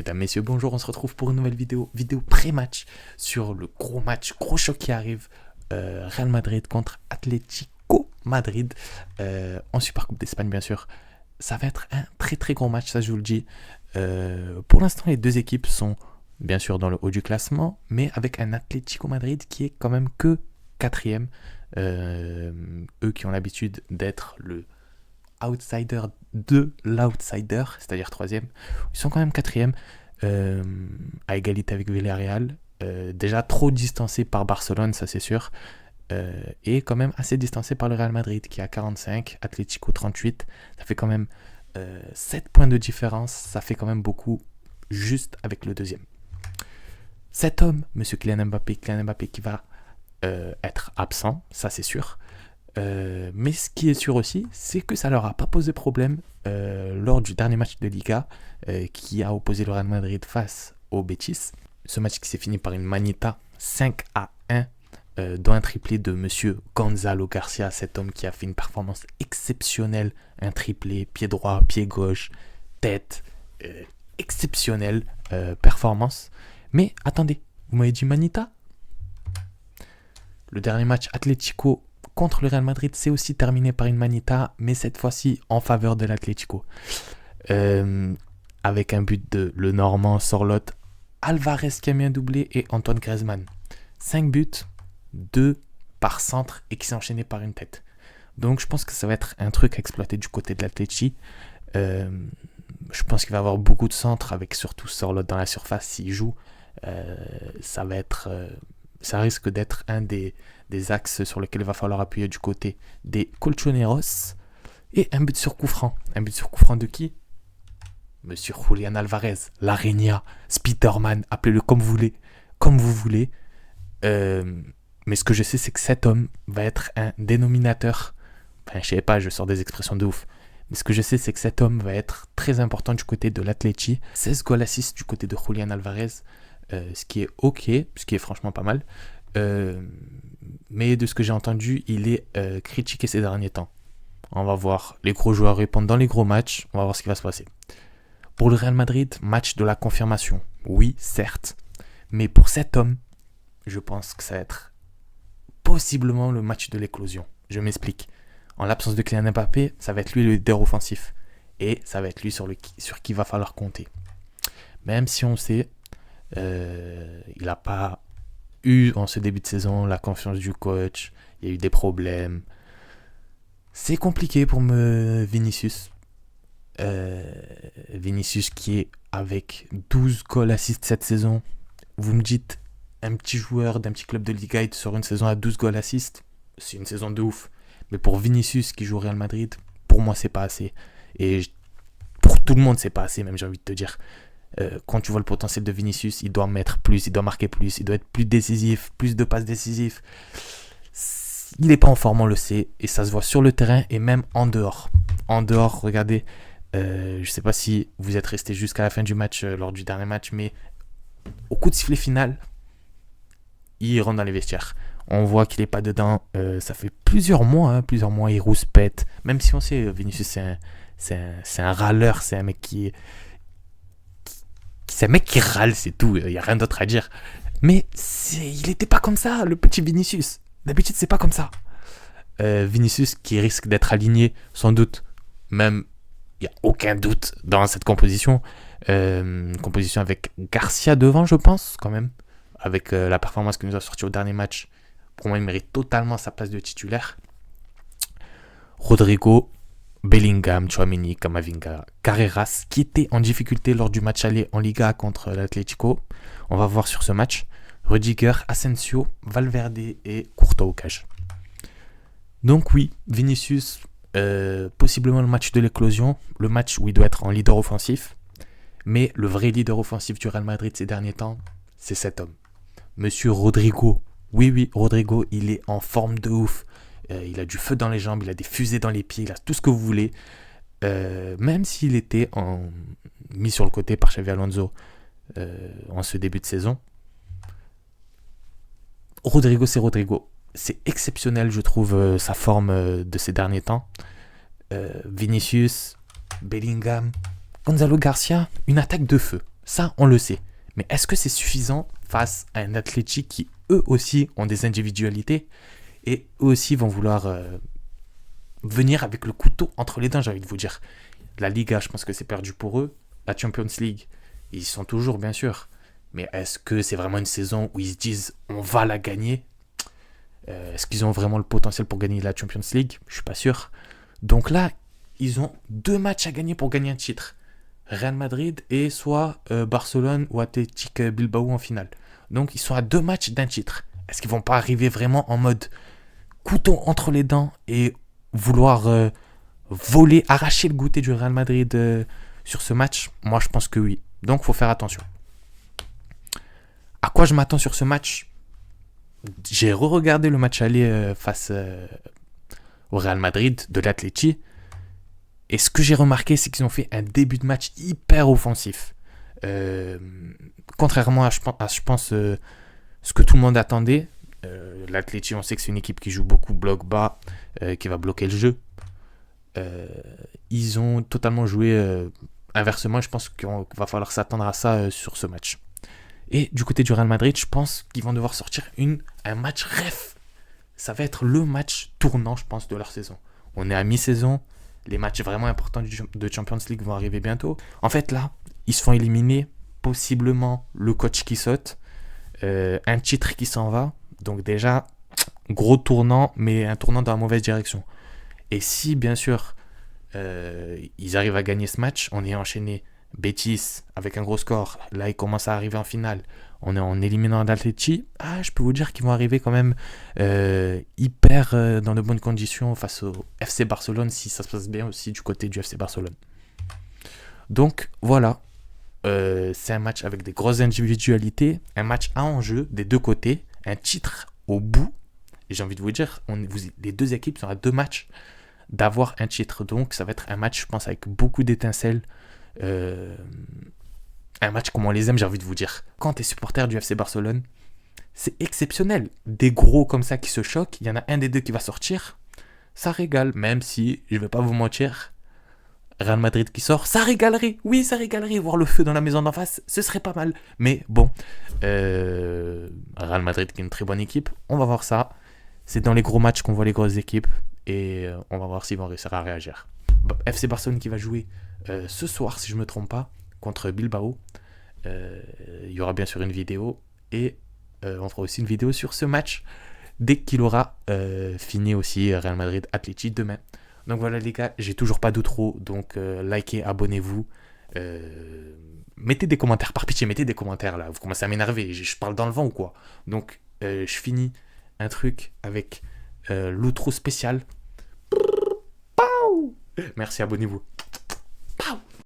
Mesdames, messieurs, bonjour, on se retrouve pour une nouvelle vidéo pré-match sur le gros match, gros choc qui arrive, Real Madrid contre Atlético Madrid, en Supercoupe d'Espagne bien sûr. Ça va être un très très gros match, ça je vous le dis. Pour l'instant, les deux équipes sont bien sûr dans le haut du classement, mais avec un Atlético Madrid qui est quand même que quatrième. Eux qui ont l'habitude d'être le outsider de l'outsider, c'est-à-dire troisième, ils sont quand même quatrième, à égalité avec Villarreal, déjà trop distancé par Barcelone, ça c'est sûr, et quand même assez distancé par le Real Madrid qui a 45, Atlético 38, ça fait quand même 7 points de différence, ça fait quand même beaucoup juste avec le deuxième. Cet homme, monsieur Kylian Mbappé qui va être absent, ça c'est sûr. Mais ce qui est sûr aussi, c'est que ça leur a pas posé problème lors du dernier match de Liga qui a opposé le Real Madrid face au Betis. Ce match qui s'est fini par une manita 5-1, dont un triplé de monsieur Gonzalo Garcia, cet homme qui a fait une performance exceptionnelle, un triplé, pied droit, pied gauche, tête, exceptionnelle performance. Mais attendez, vous m'avez dit manita? Le dernier match Atlético contre le Real Madrid, c'est aussi terminé par une manita, mais cette fois-ci en faveur de l'Atlético. Avec un but de le Normand Sorloth, Alvarez qui a mis un doublé et Antoine Griezmann. 5 buts, 2 par centre et qui s'est enchaîné par une tête. Donc je pense que ça va être un truc à exploiter du côté de l'Atleti. Je pense qu'il va y avoir beaucoup de centres avec surtout Sorloth dans la surface s'il joue. Ça risque d'être un des axes sur lesquels il va falloir appuyer du côté des Colchoneros. Et un but sur coup franc. Un but sur coup franc de qui? Monsieur Julián Alvarez, l'Arenia, Spiderman, appelez-le comme vous voulez. Mais ce que je sais, c'est que cet homme va être un dénominateur. Enfin, je sais pas, je sors des expressions de ouf. Mais ce que je sais, c'est que cet homme va être très important du côté de l'Atleti. 16 goals assists du côté de Julián Alvarez. Ce qui est ok, ce qui est franchement pas mal. Mais de ce que j'ai entendu, il est critiqué ces derniers temps. On va voir, les gros joueurs répondent dans les gros matchs, on va voir ce qui va se passer. Pour le Real Madrid, match de la confirmation. Oui, certes. Mais pour cet homme, je pense que ça va être possiblement le match de l'éclosion. Je m'explique. En l'absence de Kylian Mbappé, ça va être lui le leader offensif. Et ça va être lui sur qui il va falloir compter. Même si on sait, il n'a pas eu en ce début de saison la confiance du coach, il y a eu des problèmes. C'est compliqué pour Vinicius. Vinicius qui est avec 12 goals assists cette saison. Vous me dites, un petit joueur d'un petit club de Liga sur une saison à 12 goals assists, c'est une saison de ouf. Mais pour Vinicius qui joue au Real Madrid, pour moi c'est pas assez. Et pour tout le monde c'est pas assez, même j'ai envie de te dire. Quand tu vois le potentiel de Vinicius, il doit mettre plus, il doit marquer plus, il doit être plus décisif, plus de passes décisives. Il n'est pas en forme, on le sait, et ça se voit sur le terrain et même en dehors. En dehors, regardez, je ne sais pas si vous êtes resté jusqu'à la fin du match, lors du dernier match, mais au coup de sifflet final, il rentre dans les vestiaires. On voit qu'il n'est pas dedans, ça fait plusieurs mois, il rouspète. Même si on sait, Vinicius c'est un râleur, c'est un mec c'est un mec qui râle, c'est tout, il n'y a rien d'autre à dire. Mais il n'était pas comme ça, le petit Vinicius. D'habitude, c'est pas comme ça. Vinicius qui risque d'être aligné, sans doute, même, il n'y a aucun doute dans cette composition. Composition avec Garcia devant, je pense, quand même. Avec la performance qu'il nous a sorti au dernier match. Pour moi, il mérite totalement sa place de titulaire. Rodrigo, Bellingham, Tchouaméni, Camavinga, Carreras, qui était en difficulté lors du match aller en Liga contre l'Atlético. On va voir sur ce match. Rudiger, Asensio, Valverde et Courtois au cage. Donc oui, Vinicius, possiblement le match de l'éclosion, le match où il doit être en leader offensif. Mais le vrai leader offensif du Real Madrid ces derniers temps, c'est cet homme. Monsieur Rodrigo. Oui, Rodrigo, il est en forme de ouf. Il a du feu dans les jambes, il a des fusées dans les pieds, il a tout ce que vous voulez. Même s'il était mis sur le côté par Xavi Alonso en ce début de saison. Rodrigo, c'est Rodrigo. C'est exceptionnel, je trouve, sa forme de ces derniers temps. Vinicius, Bellingham, Gonzalo Garcia, une attaque de feu. Ça, on le sait. Mais est-ce que c'est suffisant face à un Athletic qui, eux aussi, ont des individualités et eux aussi vont vouloir venir avec le couteau entre les dents, j'ai envie de vous dire. La Liga, je pense que c'est perdu pour eux. La Champions League, ils y sont toujours, bien sûr. Mais est-ce que c'est vraiment une saison où ils se disent on va la gagner? Est-ce qu'ils ont vraiment le potentiel pour gagner la Champions League? Je suis pas sûr. Donc là, ils ont 2 matchs à gagner pour gagner un titre. Real Madrid et soit Barcelone ou Athletic Bilbao en finale. Donc ils sont à 2 matchs d'un titre. Est-ce qu'ils vont pas arriver vraiment en mode couteau entre les dents et vouloir voler, arracher le goûter du Real Madrid sur ce match? Moi, je pense que oui. Donc, il faut faire attention. À quoi je m'attends sur ce match? J'ai re-regardé le match aller face au Real Madrid de l'Atleti. Et ce que j'ai remarqué, c'est qu'ils ont fait un début de match hyper offensif. Contrairement à, je pense, ce que tout le monde attendait. L'Atleti, on sait que c'est une équipe qui joue beaucoup bloc bas, qui va bloquer le jeu. Ils ont totalement joué inversement. Je pense qu'il va falloir s'attendre à ça sur ce match. Et du côté du Real Madrid, je pense qu'ils vont devoir sortir un match ref. Ça va être le match tournant, je pense, de leur saison. On est à mi-saison. Les matchs vraiment importants de Champions League vont arriver bientôt. En fait, là, ils se font éliminer. Possiblement le coach qui saute. Un titre qui s'en va. Donc déjà, gros tournant, mais un tournant dans la mauvaise direction. Et si, bien sûr, ils arrivent à gagner ce match, on est enchaîné Betis avec un gros score. Là, ils commencent à arriver en finale. On est en éliminant l'Atleti. Je peux vous dire qu'ils vont arriver quand même hyper dans de bonnes conditions face au FC Barcelone, si ça se passe bien aussi du côté du FC Barcelone. Donc, voilà. C'est un match avec des grosses individualités. Un match à enjeu des deux côtés. Un titre au bout. Et j'ai envie de vous dire, les deux équipes sont à 2 matchs d'avoir un titre. Donc, ça va être un match, je pense, avec beaucoup d'étincelles. Un match comme on les aime, j'ai envie de vous dire. Quand tu es supporter du FC Barcelone, c'est exceptionnel. Des gros comme ça qui se choquent, il y en a un des deux qui va sortir, ça régale. Même si, je vais pas vous mentir, Real Madrid qui sort, ça régalerait. Oui, ça régalerait. Voir le feu dans la maison d'en face, ce serait pas mal. Mais bon, Real Madrid qui est une très bonne équipe, on va voir ça. C'est dans les gros matchs qu'on voit les grosses équipes et on va voir s'ils vont réussir à réagir. FC Barcelone qui va jouer ce soir, si je ne me trompe pas, contre Bilbao. Il y aura bien sûr une vidéo et on fera aussi une vidéo sur ce match dès qu'il aura fini aussi Real Madrid Atleti demain. Donc voilà les gars, j'ai toujours pas d'outro, donc likez, abonnez-vous. Mettez des commentaires, par pitié, mettez des commentaires là, vous commencez à m'énerver, je parle dans le vent ou quoi. Donc je finis un truc avec l'outro spécial. Merci, abonnez-vous.